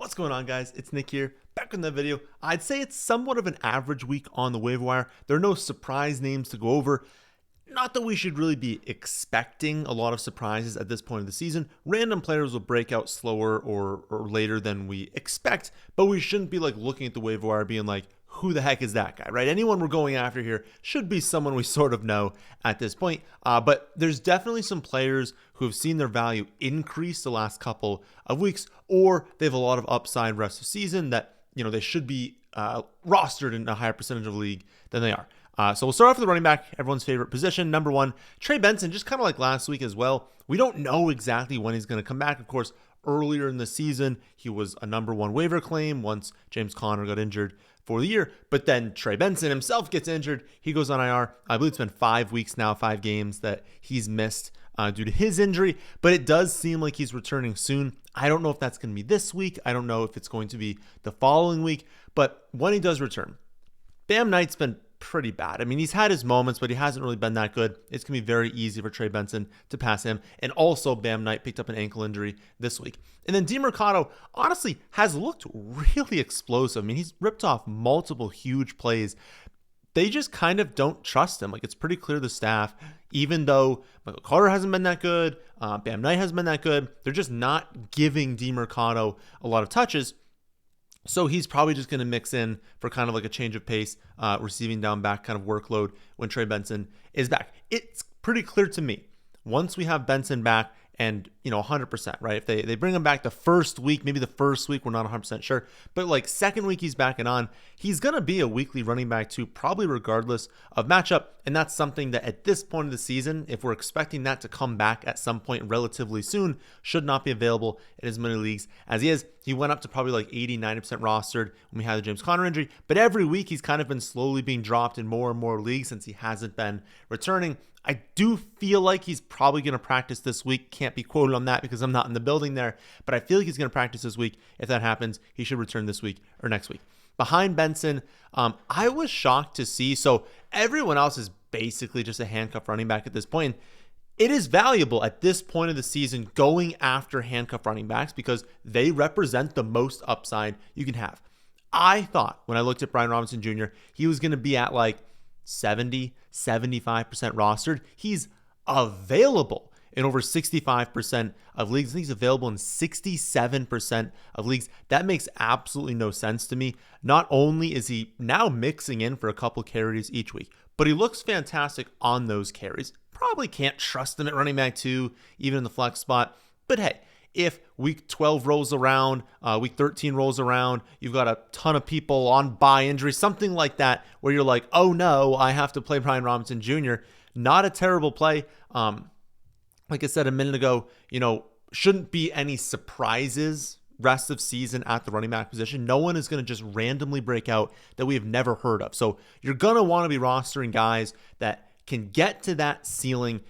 What's going on, guys? It's Nick here, back in the video. I'd say it's somewhat of an average week on the waiver wire. There are no surprise names to go over. Not that we should really be expecting a lot of surprises at this point of the season. Random players will break out slower or later than we expect, but we shouldn't be like looking at the waiver wire being like, who the heck is that guy, right? Anyone we're going after here should be someone we sort of know at this point. But there's definitely some players who have seen their value increase the last couple of weeks, or they have a lot of upside rest of season that, you know, they should be rostered in a higher percentage of the league than they are. So we'll start off with the running back, everyone's favorite position. Number one, Trey Benson, just kind of like last week as well. We don't know exactly when he's going to come back. Of course, earlier in the season, he was a number one waiver claim once James Conner got injured for the year. But then Trey Benson himself gets injured. He goes on IR. I believe it's been 5 weeks now, 5 games that he's missed due to his injury. But it does seem like he's returning soon. I don't know if that's going to be this week. I don't know if it's going to be the following week. But when he does return, Bam Knight's been pretty bad. I mean, he's had his moments, but he hasn't really been that good. It's going to be very easy for Trey Benson to pass him. And also, Bam Knight picked up an ankle injury this week. And then DeMercado, honestly, has looked really explosive. I mean, he's ripped off multiple huge plays. They just kind of don't trust him. Like, it's pretty clear the staff, even though Michael Carter hasn't been that good, Bam Knight hasn't been that good, they're just not giving DeMercado a lot of touches. So he's probably just going to mix in for kind of like a change of pace, receiving down back kind of workload when Trey Benson is back. It's pretty clear to me, once we have Benson back and, 100%, right? If they bring him back the first week, maybe the first week, we're not 100% sure, but like second week he's back and on, he's going to be a weekly running back too, probably regardless of matchup. And that's something that at this point of the season, if we're expecting that to come back at some point relatively soon, should not be available in as many leagues as he is. He went up to probably like 80, 90% rostered when we had the James Conner injury, but every week he's kind of been slowly being dropped in more and more leagues since he hasn't been returning. I do feel like he's probably going to practice this week. Can't be quoted on that because I'm not in the building there, but I feel like he's going to practice this week. If that happens, he should return this week or next week. Behind Benson, I was shocked to see. So everyone else is basically just a handcuff running back at this point. It is valuable at this point of the season going after handcuff running backs because they represent the most upside you can have. I thought when I looked at Brian Robinson Jr., he was going to be at like 70, 75% rostered. He's available in over 65% of leagues. I think he's available in 67% of leagues. That makes absolutely no sense to me. Not only is he now mixing in for a couple carries each week, but he looks fantastic on those carries. Probably can't trust him at running back 2, even in the flex spot. But hey, if week 12 rolls around, week 13 rolls around, you've got a ton of people on bye injury, something like that, where you're like, oh no, I have to play Brian Robinson Jr. Not a terrible play. Like I said a minute ago, shouldn't be any surprises rest of season at the running back position. No one is going to just randomly break out that we have never heard of. So you're going to want to be rostering guys that can get to that ceiling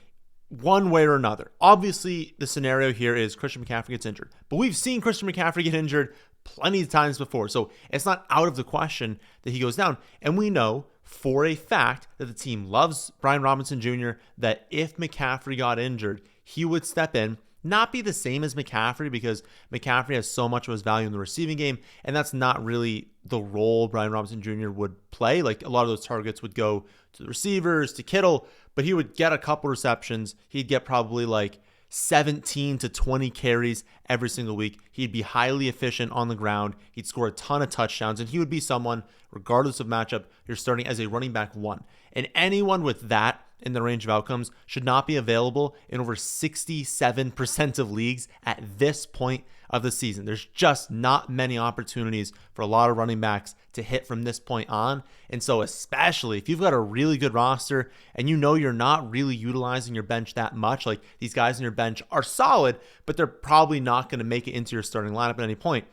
one way or another. Obviously, the scenario here is Christian McCaffrey gets injured, but we've seen Christian McCaffrey get injured plenty of times before, so it's not out of the question that he goes down. And we know for a fact that the team loves Brian Robinson Jr., that if McCaffrey got injured, he would step in. Not be the same as McCaffrey because McCaffrey has so much of his value in the receiving game, and that's not really the role Brian Robinson Jr. would play. Like a lot of those targets would go to the receivers, to Kittle, but he would get a couple receptions. He'd get probably like 17 to 20 carries every single week. He'd be highly efficient on the ground. He'd score a ton of touchdowns, and he would be someone, regardless of matchup, you're starting as a running back 1. And anyone with that in the range of outcomes should not be available in over 67% of leagues at this point of the season. There's just not many opportunities for a lot of running backs to hit from this point on. And so especially if you've got a really good roster and you're not really utilizing your bench that much, like these guys in your bench are solid, but they're probably not going to make it into your starting lineup at any point.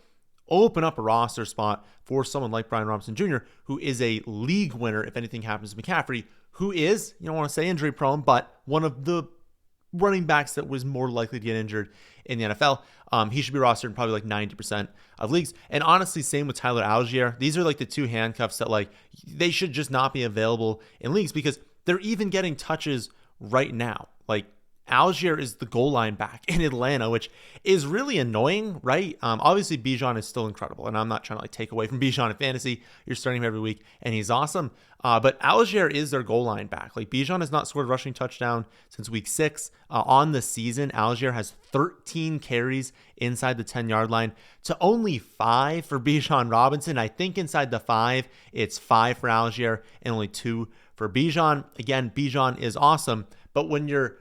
Open up a roster spot for someone like Brian Robinson Jr., who is a league winner if anything happens to McCaffrey, who is, you don't want to say injury prone, but one of the running backs that was more likely to get injured in the NFL. He should be rostered in probably like 90% of leagues. And honestly, same with Tyler Allgeier. These are like the two handcuffs that like they should just not be available in leagues because they're even getting touches right now. Like Allgeier is the goal line back in Atlanta, which is really annoying, right? Obviously, Bijan is still incredible, and I'm not trying to like take away from Bijan in fantasy. You're starting him every week, and he's awesome. But Allgeier is their goal line back. Like Bijan has not scored a rushing touchdown since week 6. On the season, Allgeier has 13 carries inside the 10-yard line to only 5 for Bijan Robinson. I think inside the 5, it's 5 for Allgeier and only 2 for Bijan. Again, Bijan is awesome, but when you're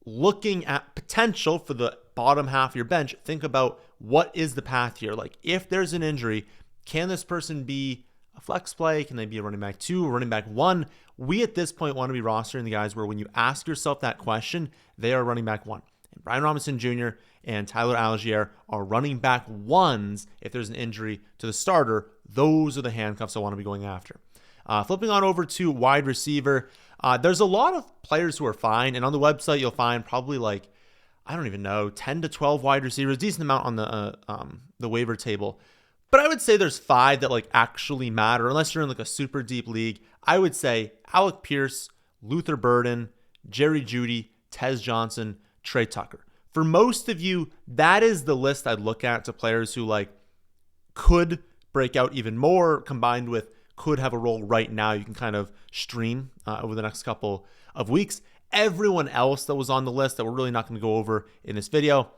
looking at potential for the bottom half of your bench, think about what is the path here. Like if there's an injury, can this person be a flex play? Can they be a running back 2 or running back 1? We at this point want to be rostering the guys where when you ask yourself that question, they are running back 1. And Brian Robinson Jr. and Tyler Allgeier are running back 1s if there's an injury to the starter. Those are the handcuffs I want to be going after. Flipping on over to wide receiver, there's a lot of players who are fine, and on the website you'll find probably like, I don't even know, 10 to 12 wide receivers, decent amount on the waiver table. But I would say there's 5 that like actually matter, unless you're in like a super deep league. I would say Alec Pierce, Luther Burden, Jerry Jeudy, Tez Johnson, Tre Tucker. For most of you, that is the list I'd look at to players who like could break out even more, combined with could have a role right now. You can kind of stream over the next couple of weeks. Everyone else that was on the list that we're really not going to go over in this video,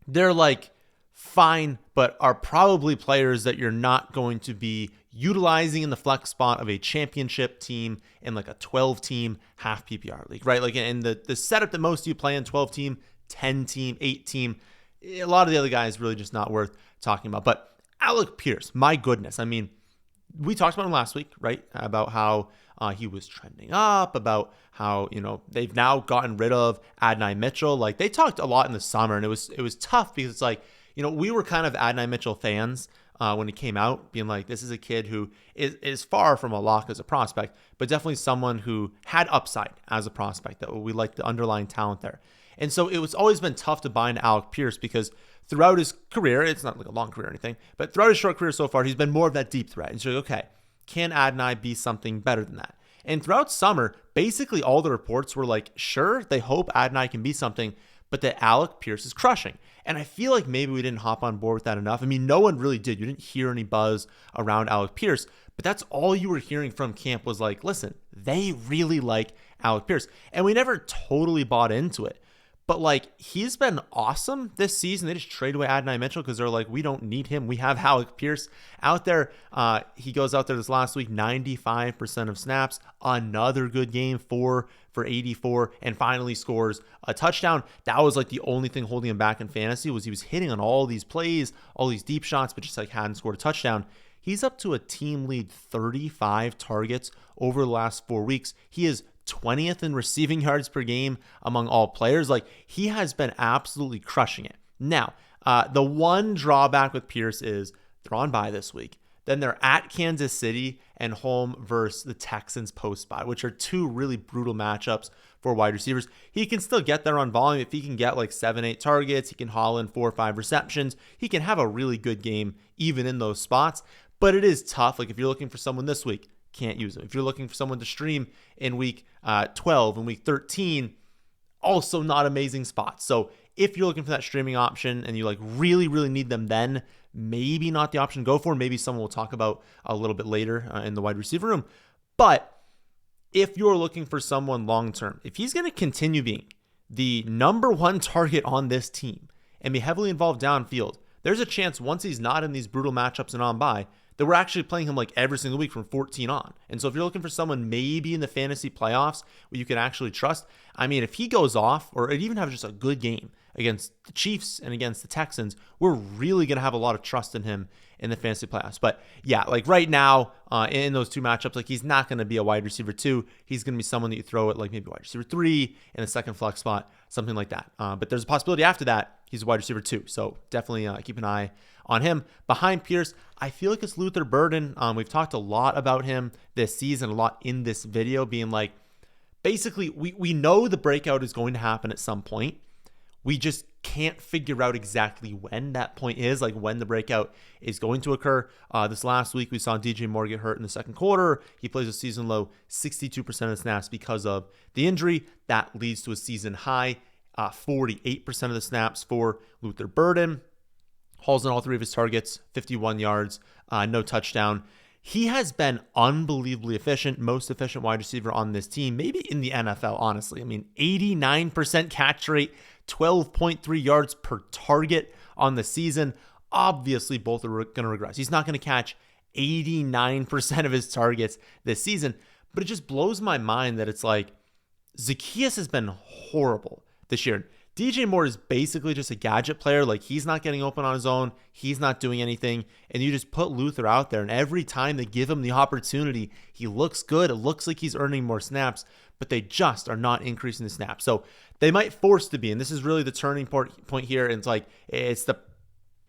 they're like fine, but are probably players that you're not going to be utilizing in the flex spot of a championship team in like a 12-team half PPR league, right? Like in the setup that most of you play in, 12-team, 10-team, 8-team, a lot of the other guys really just not worth talking about. But Alec Pierce, my goodness, I mean, we talked about him last week, right? About how he was trending up, about how, you know, they've now gotten rid of Adonai Mitchell. Like they talked a lot in the summer, and it was tough because it's like, you know, we were kind of Adonai Mitchell fans when he came out, being like, this is a kid who is far from a lock as a prospect, but definitely someone who had upside as a prospect, that we like the underlying talent there. And so it was always been tough to buy into Alec Pierce because throughout his career, it's not like a long career or anything, but throughout his short career so far, he's been more of that deep threat. And so, okay, can Adonai be something better than that? And throughout summer, basically all the reports were like, sure, they hope Adonai can be something, but that Alec Pierce is crushing. And I feel like maybe we didn't hop on board with that enough. I mean, no one really did. You didn't hear any buzz around Alec Pierce, but that's all you were hearing from camp was like, listen, they really like Alec Pierce. And we never totally bought into it. But like, he's been awesome this season. They just trade away Adonai Mitchell because they're like, we don't need him. We have Alec Pierce out there. He goes out there this last week, 95% of snaps, another good game, 4 for 84, and finally scores a touchdown. That was like the only thing holding him back in fantasy, was he was hitting on all these plays, all these deep shots, but just like hadn't scored a touchdown. He's up to a team lead 35 targets over the last 4 weeks. He is 20th in receiving yards per game among all players. Like, he has been absolutely crushing it. Now, the one drawback with Pierce is they're on bye this week. Then they're at Kansas City and home versus the Texans post-bye, which are 2 really brutal matchups for wide receivers. He can still get there on volume. If he can get like 7-8 targets, he can haul in 4 or 5 receptions. He can have a really good game even in those spots. But it is tough. Like, if you're looking for someone this week, can't use him. If you're looking for someone to stream in week 12 and week 13, also not amazing spots. So if you're looking for that streaming option and you like really, really need them, then maybe not the option to go for. Maybe someone we'll talk about a little bit later in the wide receiver room. But if you're looking for someone long-term, if he's going to continue being the number 1 target on this team and be heavily involved downfield, there's a chance once he's not in these brutal matchups and on bye, that we're actually playing him like every single week from 14 on. And so if you're looking for someone maybe in the fantasy playoffs where you can actually trust, I mean, if he goes off or even have just a good game against the Chiefs and against the Texans, we're really going to have a lot of trust in him in the fantasy playoffs. But yeah, like right now in those 2 matchups, like he's not going to be a wide receiver 2. He's going to be someone that you throw at like maybe wide receiver 3 in the second flex spot, something like that. But there's a possibility after that he's a wide receiver 2. So definitely keep an eye on him. Behind Pierce, I feel like it's Luther Burden. We've talked a lot about him this season, a lot in this video, being like, basically, we know the breakout is going to happen at some point. We just can't figure out exactly when that point is, like when the breakout is going to occur. This last week, we saw DJ Moore get hurt in the second quarter. He plays a season low 62% of the snaps because of the injury. That leads to a season high. 48% of the snaps for Luther Burden. Hauls in all 3 of his targets, 51 yards, no touchdown. He has been unbelievably efficient, most efficient wide receiver on this team, maybe in the NFL, honestly. I mean, 89% catch rate, 12.3 yards per target on the season. Obviously, both are going to regress. He's not going to catch 89% of his targets this season, but it just blows my mind that it's like Zaccheaus has been horrible this year. DJ Moore is basically just a gadget player. Like, he's not getting open on his own. He's not doing anything. And you just put Luther out there, and every time they give him the opportunity, he looks good. It looks like he's earning more snaps, but they just are not increasing the snaps. So they might force to be, and this is really the turning point here. And it's like, it's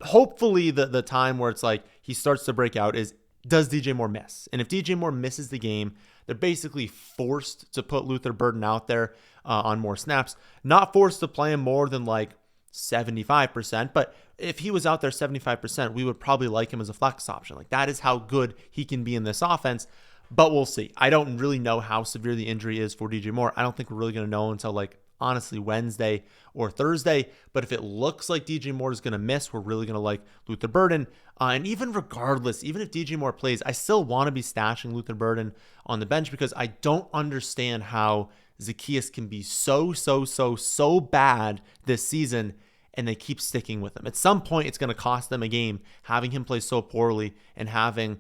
hopefully the time where it's like he starts to break out is, does DJ Moore miss? And if DJ Moore misses the game, they're basically forced to put Luther Burden out there on more snaps. Not forced to play him more than like 75%, but if he was out there 75%, we would probably like him as a flex option. Like, that is how good he can be in this offense, but we'll see. I don't really know how severe the injury is for DJ Moore. I don't think we're really going to know until like, honestly, Wednesday or Thursday. But if it looks like DJ Moore is going to miss, we're really going to like Luther Burden. And even regardless, even if DJ Moore plays, I still want to be stashing Luther Burden on the bench because I don't understand how Zaccheaus can be so bad this season and they keep sticking with him. At some point, it's going to cost them a game having him play so poorly and having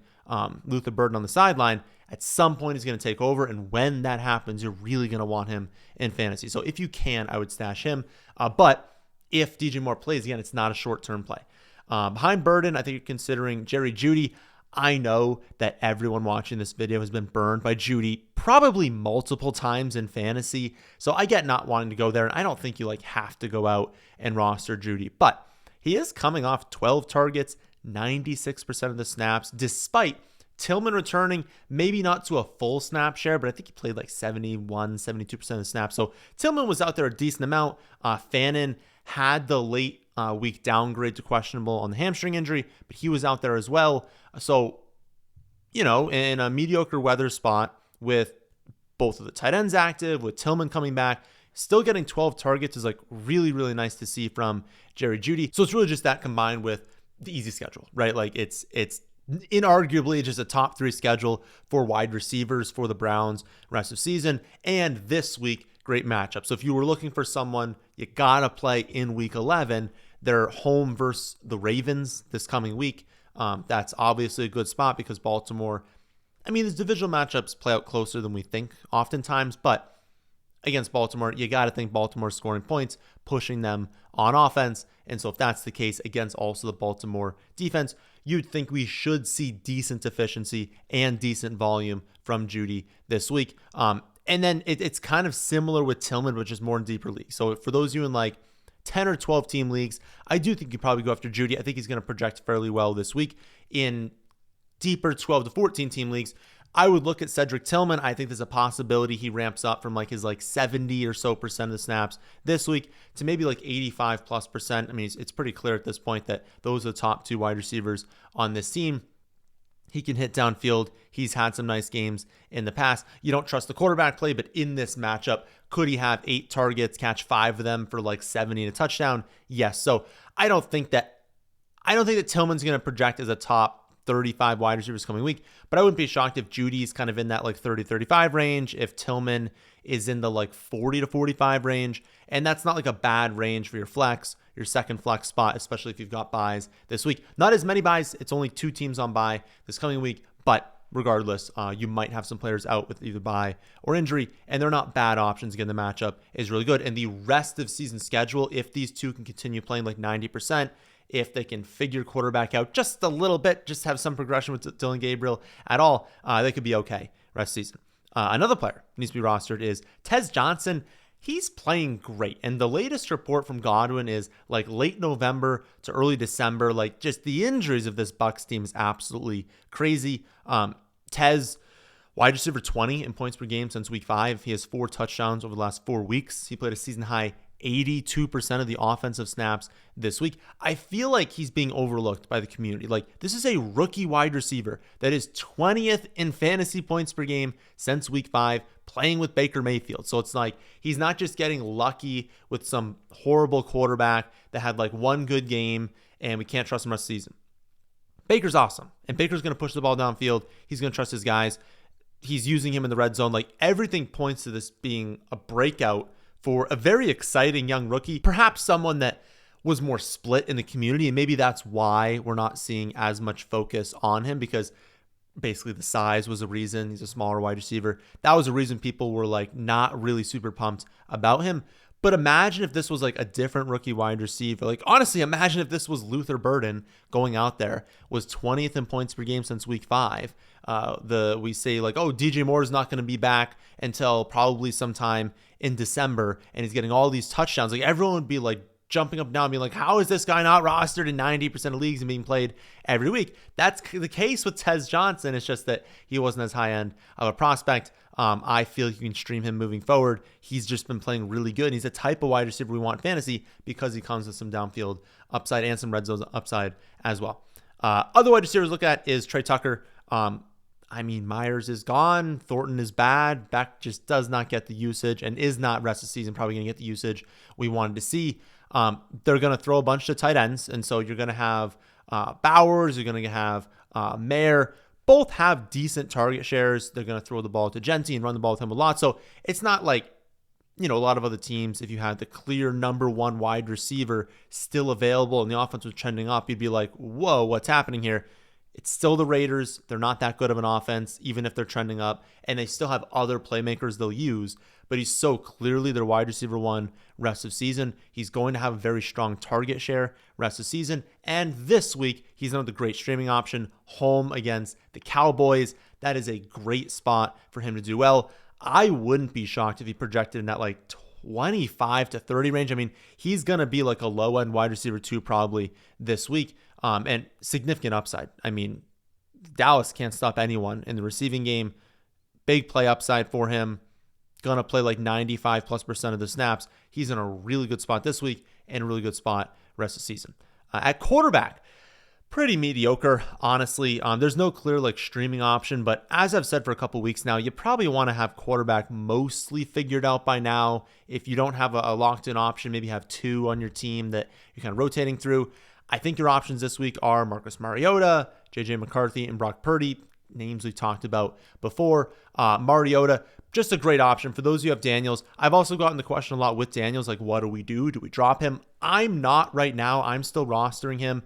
Luther Burden on the sideline. At some point, he's going to take over, and when that happens, you're really going to want him in fantasy. So if you can, I would stash him. But if DJ Moore plays, again, it's not a short-term play. Behind Burden, I think you're considering Jerry Jeudy. I know that everyone watching this video has been burned by Jeudy probably multiple times in fantasy. So I get not wanting to go there, and I don't think you like have to go out and roster Jeudy. But he is coming off 12 targets, 96% of the snaps, despite Tillman returning, maybe not to a full snap share, but I think he played like 71, 72% of the snaps. So Tillman was out there a decent amount. Fannin had the late week downgrade to questionable on the hamstring injury, but he was out there as well. So, in a mediocre weather spot with both of the tight ends active, with Tillman coming back, still getting 12 targets is like really, really nice to see from Jerry Jeudy. So it's really just that combined with the easy schedule, right? Like it's inarguably just a top 3 schedule for wide receivers for the Browns rest of season. And this week, great matchup. So if you were looking for someone you gotta play in week 11, they're home versus the Ravens this coming week. That's obviously a good spot because Baltimore, these divisional matchups play out closer than we think oftentimes, but against Baltimore, you got to think Baltimore scoring points, pushing them on offense. And so if that's the case against also the Baltimore defense, you'd think we should see decent efficiency and decent volume from Jeudy this week. And then it's kind of similar with Tillman, which is more in deeper leagues. So for those of you in like 10 or 12 team leagues, I do think you probably go after Jeudy. I think he's going to project fairly well this week. In deeper 12 to 14 team leagues, I would look at Cedric Tillman. I think there's a possibility he ramps up from like his 70 or so percent of the snaps this week to maybe like 85+%. It's pretty clear at this point that those are the top 2 wide receivers on this team. He can hit downfield. He's had some nice games in the past. You don't trust the quarterback play, but in this matchup, could he have 8 targets, catch 5 of them for like 70 and a touchdown? Yes. So I don't think that Tillman's going to project as a top 35 wide receivers coming week, but I wouldn't be shocked if Judy's kind of in that like 30-35 range, if Tillman is in the like 40 to 45 range, and that's not like a bad range for your flex, your second flex spot, especially if you've got buys this week. Not as many buys, it's only 2 teams on bye this coming week, but regardless, you might have some players out with either bye or injury, and they're not bad options. Again, the matchup is really good, and the rest of season schedule, if these 2 can continue playing like 90%, if they can figure quarterback out just a little bit, just have some progression with Dylan Gabriel at all, they could be okay rest of season. Another player who needs to be rostered is Tez Johnson. He's playing great. And the latest report from Godwin is like late November to early December. Like, just the injuries of this Bucs team is absolutely crazy. Tez, wide receiver 20 in points per game since week 5. He has 4 touchdowns over the last 4 weeks. He played a season high 82% of the offensive snaps this week. I feel like he's being overlooked by the community. Like, this is a rookie wide receiver that is 20th in fantasy points per game since week 5, playing with Baker Mayfield. So it's like he's not just getting lucky with some horrible quarterback that had like one good game and we can't trust him the rest of the season. Baker's awesome, and Baker's going to push the ball downfield. He's going to trust his guys. He's using him in the red zone. Like, everything points to this being a breakout for a very exciting young rookie, perhaps someone that was more split in the community. And maybe that's why we're not seeing as much focus on him, because basically the size was a reason. He's a smaller wide receiver. That was a reason people were like not really super pumped about him. But imagine if this was like a different rookie wide receiver. Like, honestly, imagine if this was Luther Burden going out there, was 20th in points per game since week 5. We say like, oh, DJ Moore is not going to be back until probably sometime in December, and he's getting all these touchdowns. Like, everyone would be like jumping up and down, being like, how is this guy not rostered in 90% of leagues and being played every week? That's the case with Tez Johnson. It's just that he wasn't as high end of a prospect. I feel you can stream him moving forward. He's just been playing really good. He's a type of wide receiver we want in fantasy because he comes with some downfield upside and some red zone upside as well. Other wide receivers to look at is Tre Tucker. Myers is gone. Thornton is bad. Beck just does not get the usage and is not rest of the season probably going to get the usage we wanted to see. They're going to throw a bunch of tight ends, and so you're going to have Bowers, you're going to have Mayer. Both have decent target shares. They're going to throw the ball to Genty and run the ball with him a lot. So it's not like, a lot of other teams, if you had the clear number one wide receiver still available and the offense was trending up, you'd be like, whoa, what's happening here? It's still the Raiders. They're not that good of an offense, even if they're trending up, and they still have other playmakers they'll use, but he's so clearly their wide receiver one rest of season. He's going to have a very strong target share rest of season, and this week, he's another great streaming option, home against the Cowboys. That is a great spot for him to do well. I wouldn't be shocked if he projected in that like 25 to 30 range. He's going to be like a low-end wide receiver 2 probably this week. And significant upside. Dallas can't stop anyone in the receiving game. Big play upside for him. Gonna play like 95+% of the snaps. He's in a really good spot this week and a really good spot rest of the season. At quarterback, pretty mediocre, honestly. There's no clear like streaming option, but as I've said for a couple weeks now, you probably want to have quarterback mostly figured out by now. If you don't have a locked-in option, maybe have 2 on your team that you're kind of rotating through. I think your options this week are Marcus Mariota, J.J. McCarthy, and Brock Purdy, names we've talked about before. Mariota, just a great option. For those of you who have Daniels, I've also gotten the question a lot with Daniels, like, what do we do? Do we drop him? I'm not right now. I'm still rostering him.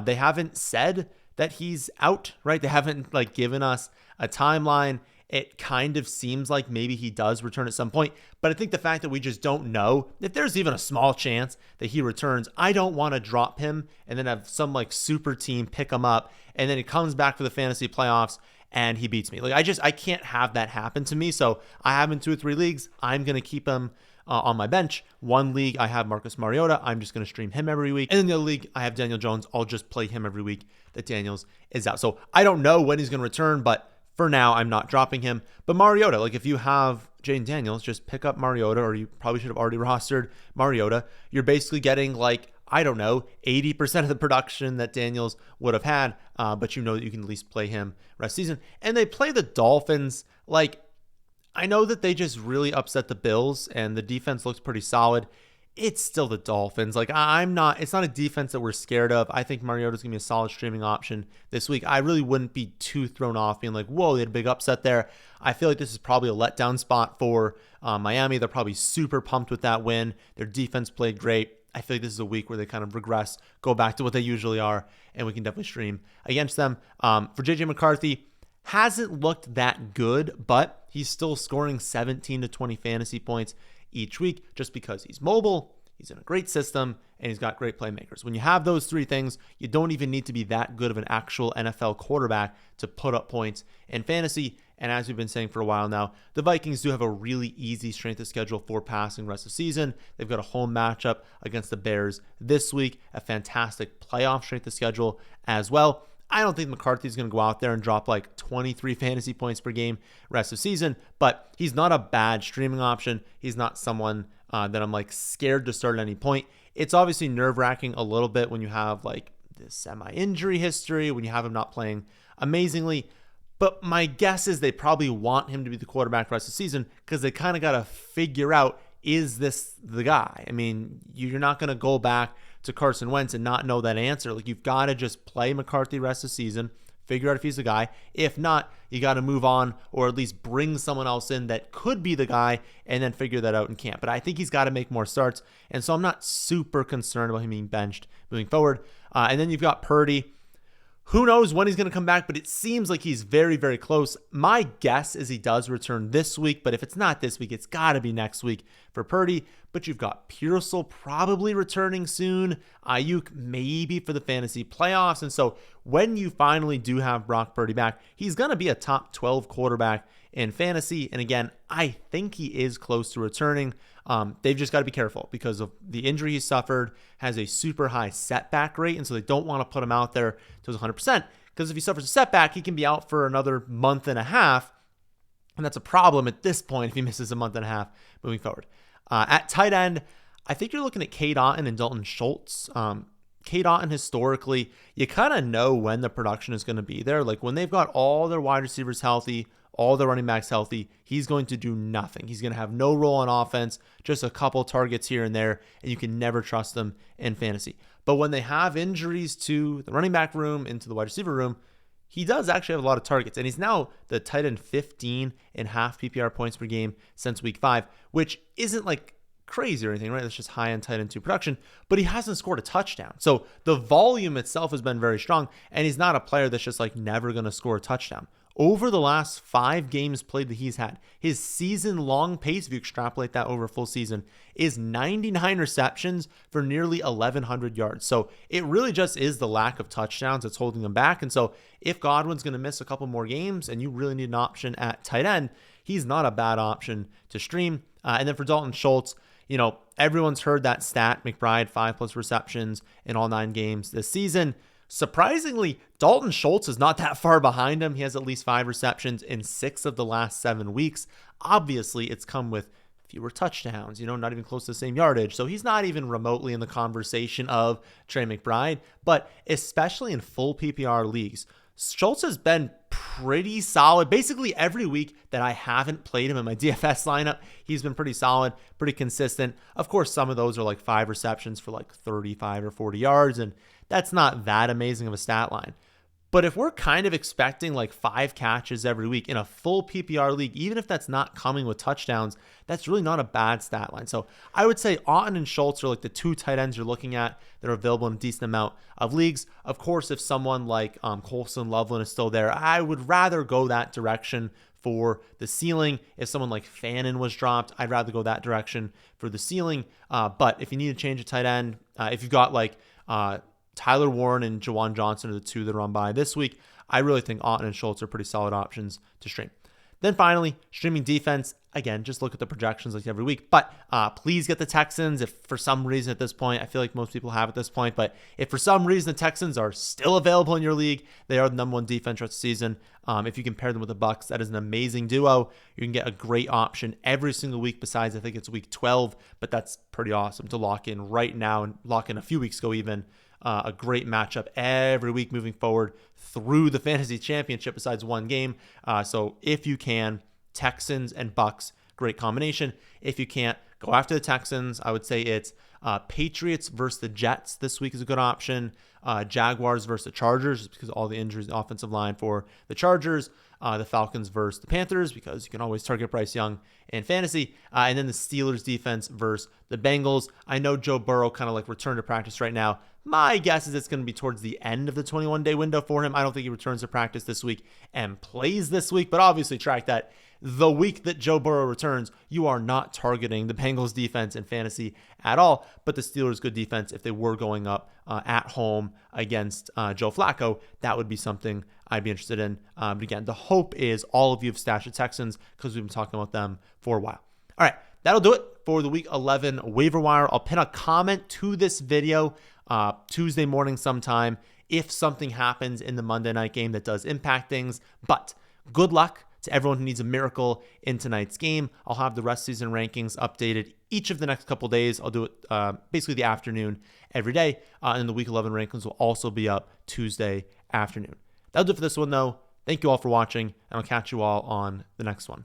They haven't said that he's out, right? They haven't given us a timeline. It kind of seems like maybe he does return at some point, but I think the fact that we just don't know, if there's even a small chance that he returns, I don't want to drop him and then have some super team pick him up and then he comes back for the fantasy playoffs and he beats me. I can't have that happen to me. So I have him in 2 or 3 leagues. I'm going to keep him on my bench. 1 league, I have Marcus Mariota. I'm just going to stream him every week. And in the other league, I have Daniel Jones. I'll just play him every week that Daniels is out. So I don't know when he's going to return, but for now, I'm not dropping him. But Mariota, if you have Jayden Daniels, just pick up Mariota, or you probably should have already rostered Mariota. You're basically getting 80% of the production that Daniels would have had, but you know that you can at least play him rest of the season. And they play the Dolphins. I know that they just really upset the Bills, and the defense looks pretty solid. It's still the Dolphins. It's not a defense that we're scared of. I think Mariota's going to be a solid streaming option this week. I really wouldn't be too thrown off being like, whoa, they had a big upset there. I feel like this is probably a letdown spot for Miami. They're probably super pumped with that win. Their defense played great. I feel like this is a week where they kind of regress, go back to what they usually are, and we can definitely stream against them. For J.J. McCarthy, hasn't looked that good, but he's still scoring 17 to 20 fantasy points each week just because he's mobile, he's in a great system, and he's got great playmakers. When you have those 3 things, you don't even need to be that good of an actual NFL quarterback to put up points in fantasy. And as we've been saying for a while now, the Vikings do have a really easy strength of schedule for passing rest of the season. They've got a home matchup against the Bears this week, a fantastic playoff strength of schedule as well. I don't think McCarthy's going to go out there and drop 23 fantasy points per game rest of season, but he's not a bad streaming option. He's not someone that I'm like scared to start at any point. It's obviously nerve-wracking a little bit when you have like this semi-injury history, when you have him not playing amazingly. But my guess is they probably want him to be the quarterback for the rest of the season because they kind of got to figure out, is this the guy? I mean, you're not going to go back to Carson Wentz and not know that answer. Like, you've got to just play McCarthy the rest of the season, figure out if he's the guy. If not, you got to move on or at least bring someone else in that could be the guy and then figure that out in camp. But I think he's got to make more starts. And so I'm not super concerned about him being benched moving forward. And then you've got Purdy. Who knows when he's going to come back, but it seems like he's very, very close. My guess is he does return this week, but if it's not this week, it's got to be next week for Purdy. But you've got Pearsall probably returning soon. Ayuk maybe for the fantasy playoffs. And so when you finally do have Brock Purdy back, he's going to be a top 12 quarterback in fantasy. And again, I think he is close to returning. They've just got to be careful because of the injury he suffered, has a super high setback rate. And so they don't want to put him out there to his 100%, because if he suffers a setback, he can be out for another month and a half. And that's a problem at this point if he misses a month and a half moving forward. At tight end, I think you're looking at Cade Otton and Dalton Schultz. Cade Otton, historically, you kind of know when the production is going to be there. Like when they've got all their wide receivers healthy, all the running backs healthy, he's going to do nothing. He's going to have no role on offense, just a couple targets here and there, and you can never trust them in fantasy. But when they have injuries to the running back room, into the wide receiver room, he does actually have a lot of targets. And he's now the tight end 15 in half PPR points per game since week 5, which isn't like crazy or anything, right? That's just high end tight end 2 production, but he hasn't scored a touchdown. So the volume itself has been very strong, and he's not a player that's just like never going to score a touchdown. Over the last 5 games played that he's had, his season-long pace, if you extrapolate that over a full season, is 99 receptions for nearly 1,100 yards. So it really just is the lack of touchdowns that's holding him back. And so if Godwin's going to miss a couple more games and you really need an option at tight end, he's not a bad option to stream. And then for Dalton Schultz, you know, everyone's heard that stat, McBride, 5+ receptions in all 9 games this season. Surprisingly, Dalton Schultz is not that far behind him. He has at least 5 receptions in 6 of the last 7 weeks. Obviously, it's come with fewer touchdowns, you know, not even close to the same yardage. So he's not even remotely in the conversation of Trey McBride, but especially in full PPR leagues, Schultz has been pretty solid. Basically every week that I haven't played him in my DFS lineup, he's been pretty solid, pretty consistent. Of course, some of those are like 5 receptions for like 35 or 40 yards, and that's not that amazing of a stat line. But if we're kind of expecting like 5 catches every week in a full PPR league, even if that's not coming with touchdowns, that's really not a bad stat line. So I would say Otton and Schultz are like the 2 tight ends you're looking at that are available in a decent amount of leagues. Of course, if someone like Colson Loveland is still there, I would rather go that direction for the ceiling. If someone like Fannin was dropped, I'd rather go that direction for the ceiling. But if you need to change a tight end, if you've got like Tyler Warren and Juwan Johnson are the 2 that are on by this week, I really think Otton and Schultz are pretty solid options to stream. Then finally, streaming defense. Again, just look at the projections like every week. But please get the Texans if for some reason at this point, I feel like most people have at this point, but if for some reason the Texans are still available in your league, they are the number 1 defense throughout the season. If you compare them with the Bucs, that is an amazing duo. You can get a great option every single week besides, I think it's week 12, but that's pretty awesome to lock in right now and lock in a few weeks ago even. A great matchup every week moving forward through the fantasy championship besides 1 game. So if you can, Texans and Bucs, great combination. If you can't, go after the Texans. I would say it's Patriots versus the Jets this week is a good option. Jaguars versus the Chargers, just because of all the injuries in the offensive line for the Chargers. The Falcons versus the Panthers, because you can always target Bryce Young in fantasy. And then the Steelers defense versus the Bengals. I know Joe Burrow kind of like returned to practice right now. My guess is it's going to be towards the end of the 21-day window for him. I don't think he returns to practice this week and plays this week, but obviously track that. The week that Joe Burrow returns, you are not targeting the Bengals defense in fantasy at all, but the Steelers' good defense, if they were going up at home against Joe Flacco, that would be something I'd be interested in. But again, the hope is all of you have stashed the Texans because we've been talking about them for a while. All right, that'll do it for the Week 11 waiver wire. I'll pin a comment to this video Tuesday morning sometime if something happens in the Monday night game that does impact things. But good luck To everyone who needs a miracle in tonight's game, I'll have the rest season rankings updated each of the next couple days. I'll do it basically the afternoon every day. And the Week 11 rankings will also be up Tuesday afternoon. That'll do it for this one, though. Thank you all for watching, and I'll catch you all on the next one.